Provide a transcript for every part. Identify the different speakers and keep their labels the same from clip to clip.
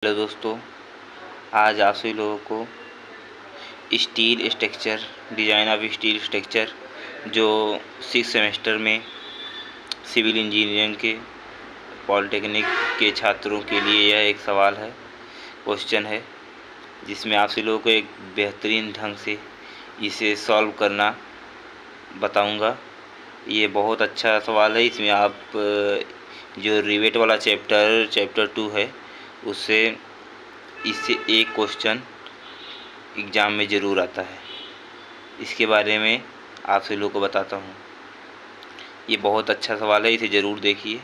Speaker 1: Hello दोस्तों, आज आप सभी लोगों को steel structure, design of steel structure जो 6 सेमेस्टर में सिविल इंजीनियरिंग के पॉलिटेक्निक के छात्रों के लिए यह एक सवाल है, क्वेश्चन है, जिसमें आप सभी लोगों को एक बेहतरीन ढंग से इसे सॉल्व करना बताऊंगा। ये बहुत अच्छा सवाल है। इसमें आप जो रिवेट वाला चैप्टर 2 है, उससे इससे एक क्वेश्चन एग्ज़ाम में ज़रूर आता है। इसके बारे में आप सभी लोगों को बताता हूँ। ये बहुत अच्छा सवाल है, इसे ज़रूर देखिए।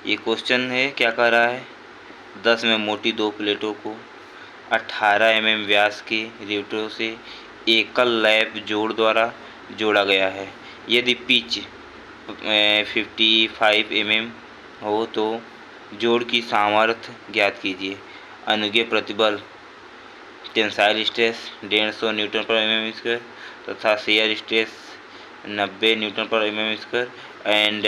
Speaker 1: ये क्वेश्चन है, क्या कह रहा है, 10 में मोटी 2 प्लेटों को 18 mm व्यास के रिवेटों से एकल लैप जोड़ द्वारा जोड़ा गया है। यदि पिच 55 mm हो तो जोड़ की सामर्थ्य ज्ञात कीजिए। अनुज्ञेय प्रतिबल टेंसाइल स्ट्रेस 150 न्यूटन पर mm² तथा शियर स्ट्रेस 90 न्यूटन पर mm² and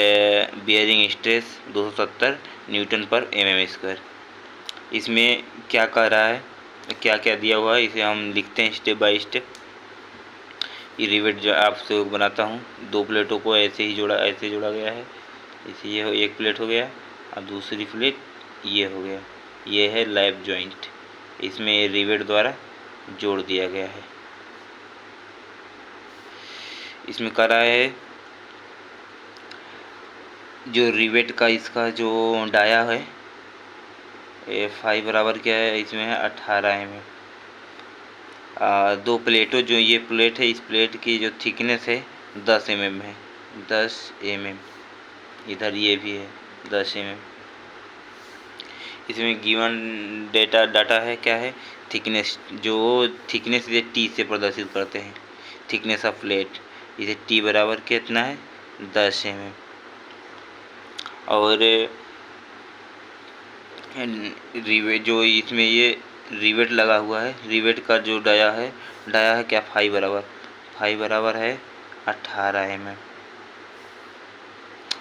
Speaker 1: bearing stress 270 Newton पर mm²। इसमें क्या कह रहा है, क्या क्या दिया हुआ है, इसे हम लिखते हैं स्टेप बाय स्टेप। ये रिवेट जो आपसे बनाता हूँ, 2 प्लेटों को ऐसे जोड़ा गया है। इसे ये एक प्लेट हो गया और दूसरी प्लेट ये हो गया। ये है लैप जॉइंट, इसमें रिवेट द्वारा जोड़ दिया गया है। इसमें करा है जो रिवेट का इसका जो डाया है, F5 बराबर क्या है, इसमें है 18 mm। 2 प्लेटों, जो ये प्लेट है, इस प्लेट की जो थिकनेस है 10 mm है, 10 mm। इधर ये भी है 10 mm। इसमें गिवन डाटा है, क्या है, थिकनेस। जो थिकनेस इसे T से प्रदर्शित करते हैं, थिकनेस ऑफ प्लेट। इसे T बराबर कितना है, 10 mm। और रिवेट, जो इसमें ये रिवेट लगा हुआ है, रिवेट का जो डाया है क्या, 5 बराबर है 18 mm।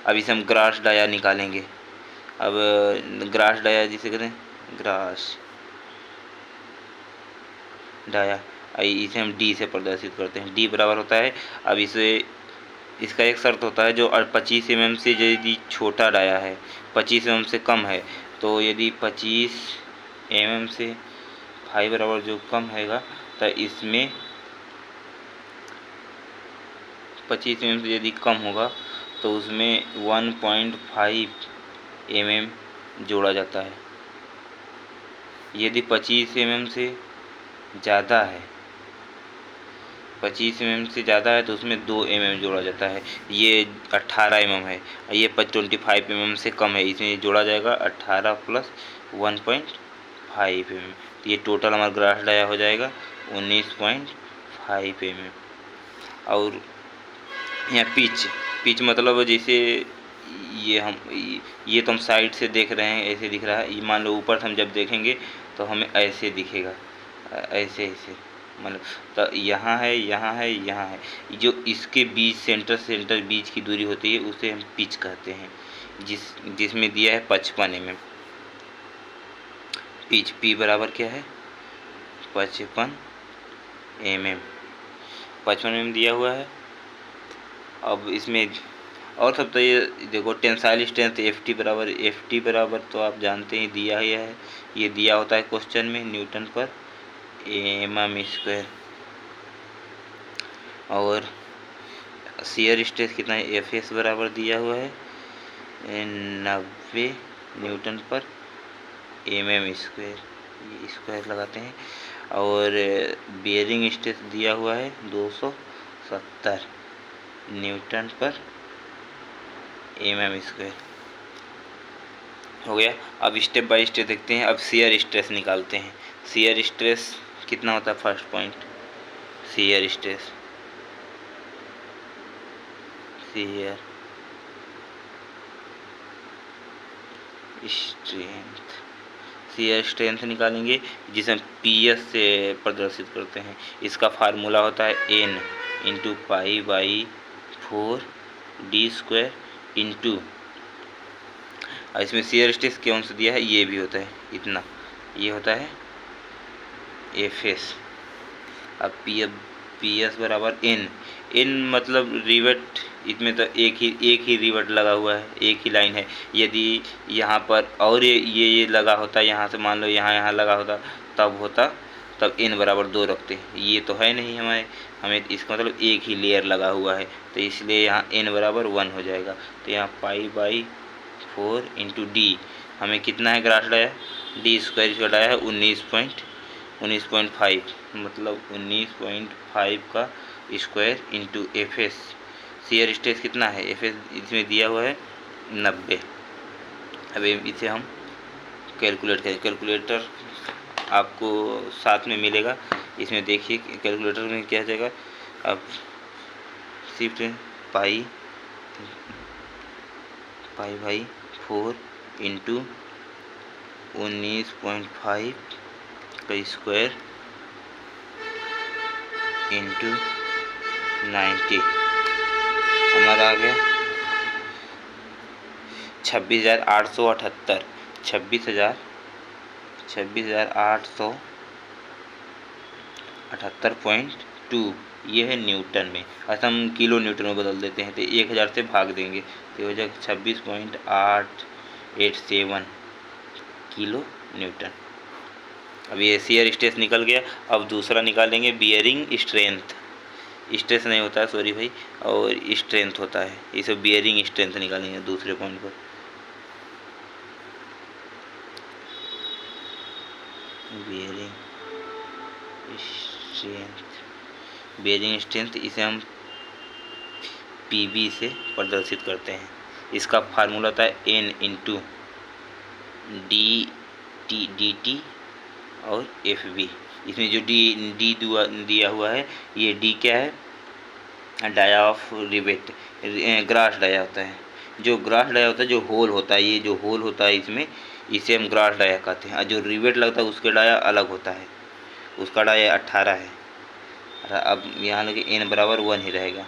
Speaker 1: अब इसे हम ग्रास डाया निकालेंगे। अब ग्रास डाया जिसे कहते हैं, ग्रास डाया, इसे हम D से प्रदर्शित करते हैं। D बराबर होता है, अब इसका एक शर्त होता है, जो 25 mm से यदि छोटा डाया है, 25 mm से कम है, तो यदि 25 mm से 5 बराबर जो कम हैगा, तो इसमें 25 mm से यदि कम होगा तो उसमें 1.5 mm जोड़ा जाता है। यदि 25 mm से ज़्यादा है, 25 mm से ज़्यादा है, तो उसमें 2 mm जोड़ा जाता है। ये 18 mm है, ये 25 mm से कम है, इसमें जोड़ा जाएगा 18 प्लस 1.5 mm। तो ये टोटल हमारा ग्रास डाया हो जाएगा 19.5 mm। और यहाँ पिच मतलब जैसे ये तो हम साइड से देख रहे हैं, ऐसे दिख रहा है। ये मान लो ऊपर से हम जब देखेंगे तो हमें ऐसे दिखेगा, ऐसे मतलब, तो यहाँ है, यहाँ है, यहाँ है। जो इसके बीच सेंटर बीच की दूरी होती है, उसे हम पिच कहते हैं, जिसमें दिया है 55 mm। पिच P बराबर क्या है, 55 mm, 55 mm दिया हुआ है। अब इसमें और सब तो ये देखो, टेंसाइल स्ट्रेंथ FT बराबर तो आप जानते हैं, दिया ही है। ये दिया होता है क्वेश्चन में न्यूटन पर mm²। और शियर स्ट्रेस कितना है, FS बराबर दिया हुआ है 90 न्यूटन पर mm², ये स्क्वायर लगाते हैं। और बियरिंग स्ट्रेस दिया हुआ है 270 न्यूटन पर mm²। हो गया। अब स्टेप बाय स्टेप देखते हैं। अब शियर स्ट्रेस निकालते हैं। शियर स्ट्रेस कितना होता है, first point, shear stress, shear strength निकालेंगे, जिसे हम PS से प्रदर्शित करते हैं। इसका फार्मूला होता है N × π/4 d² इंटू, इसमें शियर स्ट्रेस कौन सा दिया है, ये भी होता है इतना, ये होता है एफ एस। अब पी एस बराबर एन। एन मतलब रिवेट, इसमें तो एक ही रिवेट लगा हुआ है, एक ही लाइन है। यदि यहाँ पर और ये लगा होता, यहाँ से मान लो यहाँ लगा होता, तब होता, तब एन बराबर 2 रखते। ये तो है नहीं हमें इसका मतलब एक ही लेयर लगा हुआ है, तो इसलिए यहाँ एन बराबर 1 हो जाएगा। तो यहाँ π/4 इंटू डी, हमें कितना है ग्रास डाया, डी स्क्वायर इसका डाया है 19.5, मतलब 19.5 का square into F S. Shear stress कितना है, एफ एस इसमें दिया हुआ है 90। अब इसे हम कैलकुलेट करें, कैलकुलेटर आपको साथ में मिलेगा, इसमें देखिए कैलकुलेटर में क्या जाएगा। अब शिफ्ट π/4 इंटू 19.5 का स्क्वायर इंटू 90, हमारा आ गया 26,878, 26,878.2। ये है न्यूटन में। अच्छा हम किलो न्यूटन में बदल देते हैं, तो 1000 से भाग देंगे तो हो जाएगा 26.887 किलो न्यूटन। अब ये शियर स्ट्रेस निकल गया। अब दूसरा निकालेंगे बियरिंग स्ट्रेंथ। स्ट्रेस नहीं होता है, सॉरी भाई, और स्ट्रेंथ होता है। इसे बियरिंग स्ट्रेंथ निकालेंगे दूसरे पॉइंट पर। बियरिंग स्ट्रेंथ इसे हम पीबी से प्रदर्शित करते हैं। इसका फार्मूला होता है एन इंटू डी टी और एफ बी। इसमें जो डी दिया हुआ है, ये डी क्या है, dia of rivet, gross dia होता है। जो ग्रास डाया होता है, जो होल होता है, ये जो होल होता है इसमें, इसे हम ग्रास डाया कहते हैं। और जो रिवेट लगता है उसके डाया अलग होता है, उसका डाया 18 है। अब यहाँ लगे एन बराबर 1 ही रहेगा,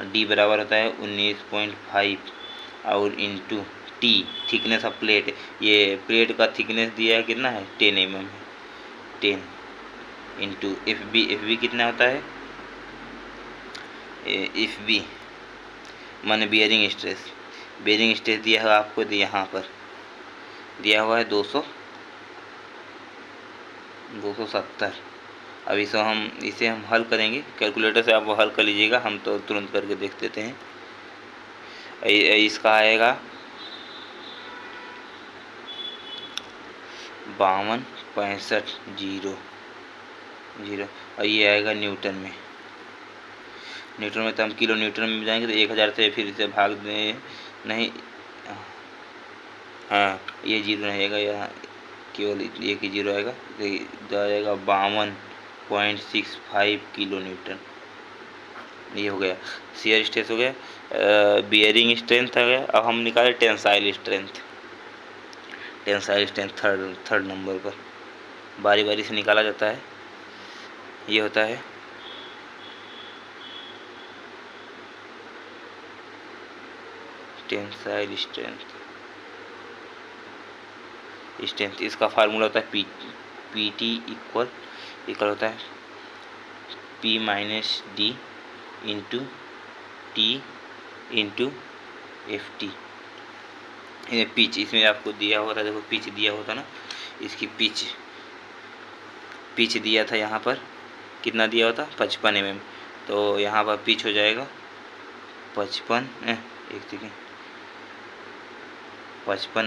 Speaker 1: डी बराबर होता है 19.5 और into T thickness of plate. ये प्लेट का थिकनेस दिया है कितना है, 10 mm है, 10 इंटू एफ बी कितना होता है, एफ बी माने बियरिंग स्ट्रेस दिया है आपको, यहाँ पर दिया हुआ है 270। अब इसे हम हल करेंगे कैलकुलेटर से। आप वो हल कर लीजिएगा, हम तो तुरंत करके देख देते हैं। इसका आएगा 52.65 0 और ये आएगा न्यूटन में। तो हम किलो न्यूटन में जाएंगे तो 1000 से फिर इसे भाग दें, नहीं हाँ ये 0 रहेगा, यहाँ केवल एक ही 0 आएगा, तो आएगा 52.65 किलो न्यूटन। ये हो गया शियर स्ट्रेस, हो गया बियरिंग स्ट्रेंथ आ गया। अब हम निकाले टेंसाइल स्ट्रेंथ। थर्ड नंबर पर बारी बारी से निकाला जाता है। ये होता है टेंसाइल स्ट्रेंथ। इसका फार्मूला होता है पी टी इक्वल होता है P minus D into T into F T. Pitch इसमें आपको दिया हुआ था, देखो पिच दिया होता ना, इसकी पिच दिया था यहाँ पर, कितना दिया होता 55 mm, तो यहाँ पर पिच हो जाएगा 55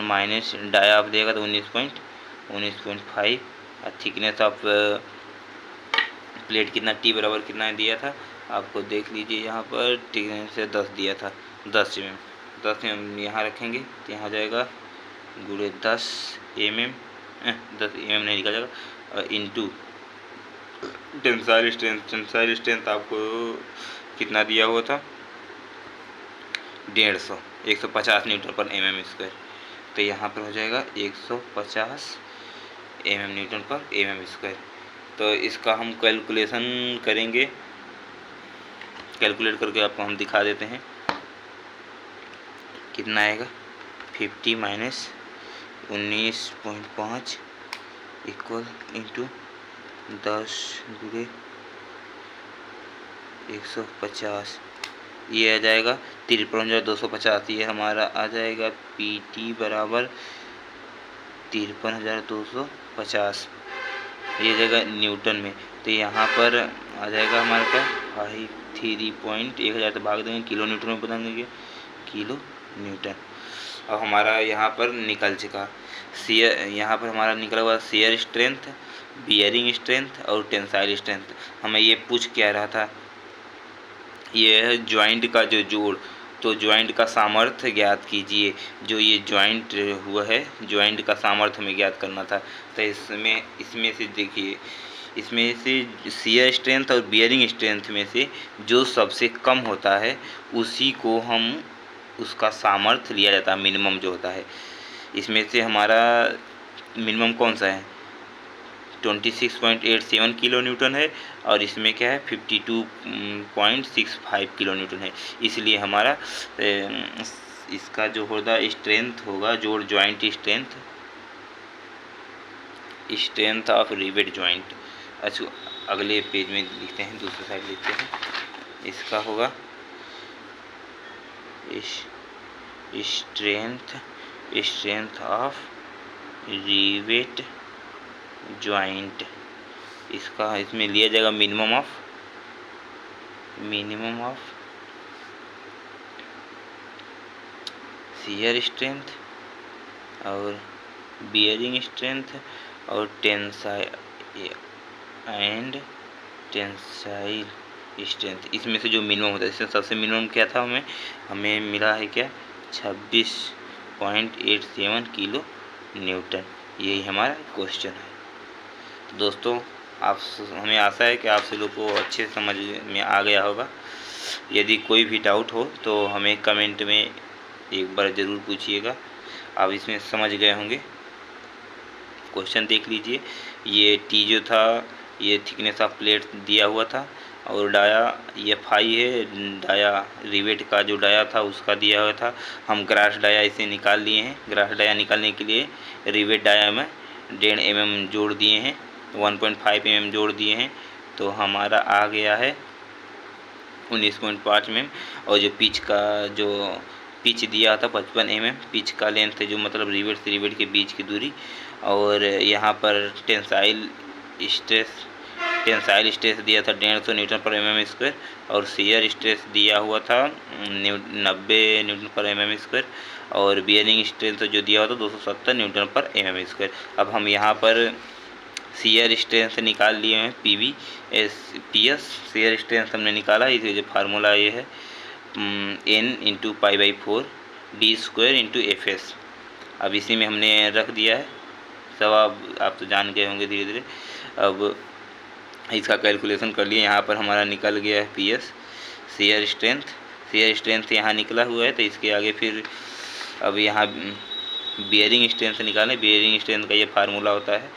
Speaker 1: माइनस डाया आप देगा तो 19.5 और थिकनेस ऑफ प्लेट कितना, टी बराबर कितना दिया था आपको देख लीजिए, यहाँ पर थिकनेस से 10 दिया था, 10 mm यहाँ रखेंगे तो यहाँ जाएगा गुणे 10 mm नहीं निकल जाएगा, इंटू टेंसाइल स्ट्रेंथ आपको कितना दिया हुआ था 150 न्यूटन पर mm स्क्वायर, तो यहाँ पर हो जाएगा 150 mm न्यूटन पर mm स्क्वायर। तो इसका हम कैलकुलेशन करेंगे, कैलकुलेट करके आपको हम दिखा देते हैं कितना आएगा। 50 माइनस 19.5 इक्वल इंटू 10 गुणे 150, ये आ जाएगा 53,250। ये हमारा आ जाएगा PT बराबर 53,250, ये जाएगा न्यूटन में। तो यहाँ पर आ जाएगा हमारे पास 53.1000 तो भाग देंगे, किलो न्यूटन में बदलेंगे, किलो न्यूटन। अब हमारा यहाँ पर निकल चुका शेयर, यहाँ पर हमारा निकला हुआ शेयर स्ट्रेंथ, बियरिंग स्ट्रेंथ और टेंसाइल स्ट्रेंथ। हमें ये पूछ क्या रहा था, ये है ज्वाइंट का जो जोड़, तो ज्वाइंट का सामर्थ्य ज्ञात कीजिए। जो ये ज्वाइंट हुआ है, ज्वाइंट का सामर्थ्य हमें ज्ञात करना था। तो इसमें से देखिए, इसमें से शियर स्ट्रेंथ और बियरिंग स्ट्रेंथ में से जो सबसे कम होता है उसी को हम उसका सामर्थ्य लिया जाता है, मिनिमम जो होता है। इसमें से हमारा मिनिमम कौन सा है, 26.87 किलो न्यूटन है, और इसमें क्या है 52.65 किलो न्यूटन है। इसलिए हमारा इसका जो होगा स्ट्रेंथ होगा, जोड़ joint strength, strength of rivet joint. अच्छा, अगले पेज में लिखते हैं, दूसरे साइड लिखते हैं। इसका होगा स्ट्रेंथ ऑफ रिवेट ज्वाइंट। इसका इसमें लिया जाएगा मिनिमम ऑफ शियर स्ट्रेंथ और बियरिंग स्ट्रेंथ और टेंसाइल स्ट्रेंथ। इसमें से जो मिनिमम होता है, इसमें सबसे मिनिमम क्या था, हमें मिला है क्या 26.87 किलो न्यूटन। यही हमारा क्वेश्चन है। तो दोस्तों, हमें आशा है कि आप सभी लोग को अच्छे समझ में आ गया होगा। यदि कोई भी डाउट हो तो हमें कमेंट में एक बार ज़रूर पूछिएगा। आप इसमें समझ गए होंगे। क्वेश्चन देख लीजिए। ये T जो था, ये थिकनेस ऑफ प्लेट दिया हुआ था, और डाया ये फाई है, डाया रिवेट का जो डाया था उसका दिया हुआ था। हम ग्रास डाया इसे निकाल लिए हैं। ग्रास डाया निकालने के लिए रिवेट डाया में 1.5 mm जोड़ दिए हैं, 1.5 mm जोड़ दिए हैं, तो हमारा आ गया है 19.5 mm। और जो पिच दिया था 55 mm पिच का लेंथ है, जो मतलब रिवेट से रिवेट के बीच की दूरी। और यहाँ पर टेंसाइल स्ट्रेस दिया था 150 न्यूटन पर mm², और शियर स्ट्रेस दिया हुआ था 90 न्यूटन पर mm², और बियरिंग स्ट्रेंथ जो दिया हुआ था 270 न्यूटन पर mm²। अब हम यहाँ पर शियर स्ट्रेंथ निकाल लिए हैं, PS शियर स्ट्रेंथ हमने निकाला। इसे जो फार्मूला ये है N/π/4 D² × Fs। अब इसी में हमने रख दिया है सब, आप तो जान गए होंगे धीरे धीरे। अब इसका कैलकुलेशन कर लिए। यहाँ पर हमारा निकल गया है PS शियर स्ट्रेंथ यहाँ निकला हुआ है। तो इसके आगे फिर अब यहाँ बियरिंग स्ट्रेंथ निकालें। बियरिंग स्ट्रेंथ का ये फार्मूला होता है।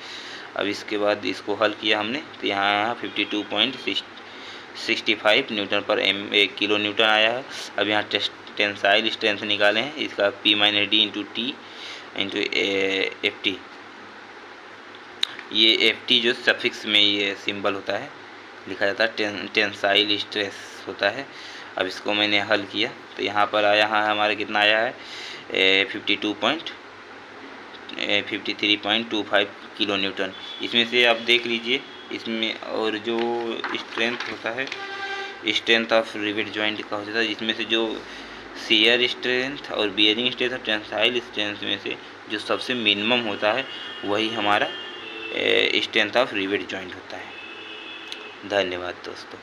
Speaker 1: अब इसके बाद इसको हल किया हमने, तो यहाँ 52.65 न्यूटन पर किलो न्यूटन आया है। अब यहाँ टेंसाइल स्ट्रेंथ निकाले हैं, इसका P - D × T × FT। ये FT जो सफिक्स में ये सिंबल होता है, लिखा जाता है, टेंसाइल स्ट्रेस होता है। अब इसको मैंने हल किया तो यहाँ पर आया, यहाँ हमारा कितना आया है 53.25 किलो न्यूटन। इसमें से आप देख लीजिए, इसमें और जो स्ट्रेंथ होता है, स्ट्रेंथ ऑफ रिवेट जॉइंट का होता है, इसमें से जो शियर स्ट्रेंथ और बियरिंग स्ट्रेंथ और टेंसाइल स्ट्रेंथ में से जो सबसे मिनिमम होता है वही हमारा स्ट्रेंथ ऑफ रिवेट जॉइंट होता है। धन्यवाद दोस्तों।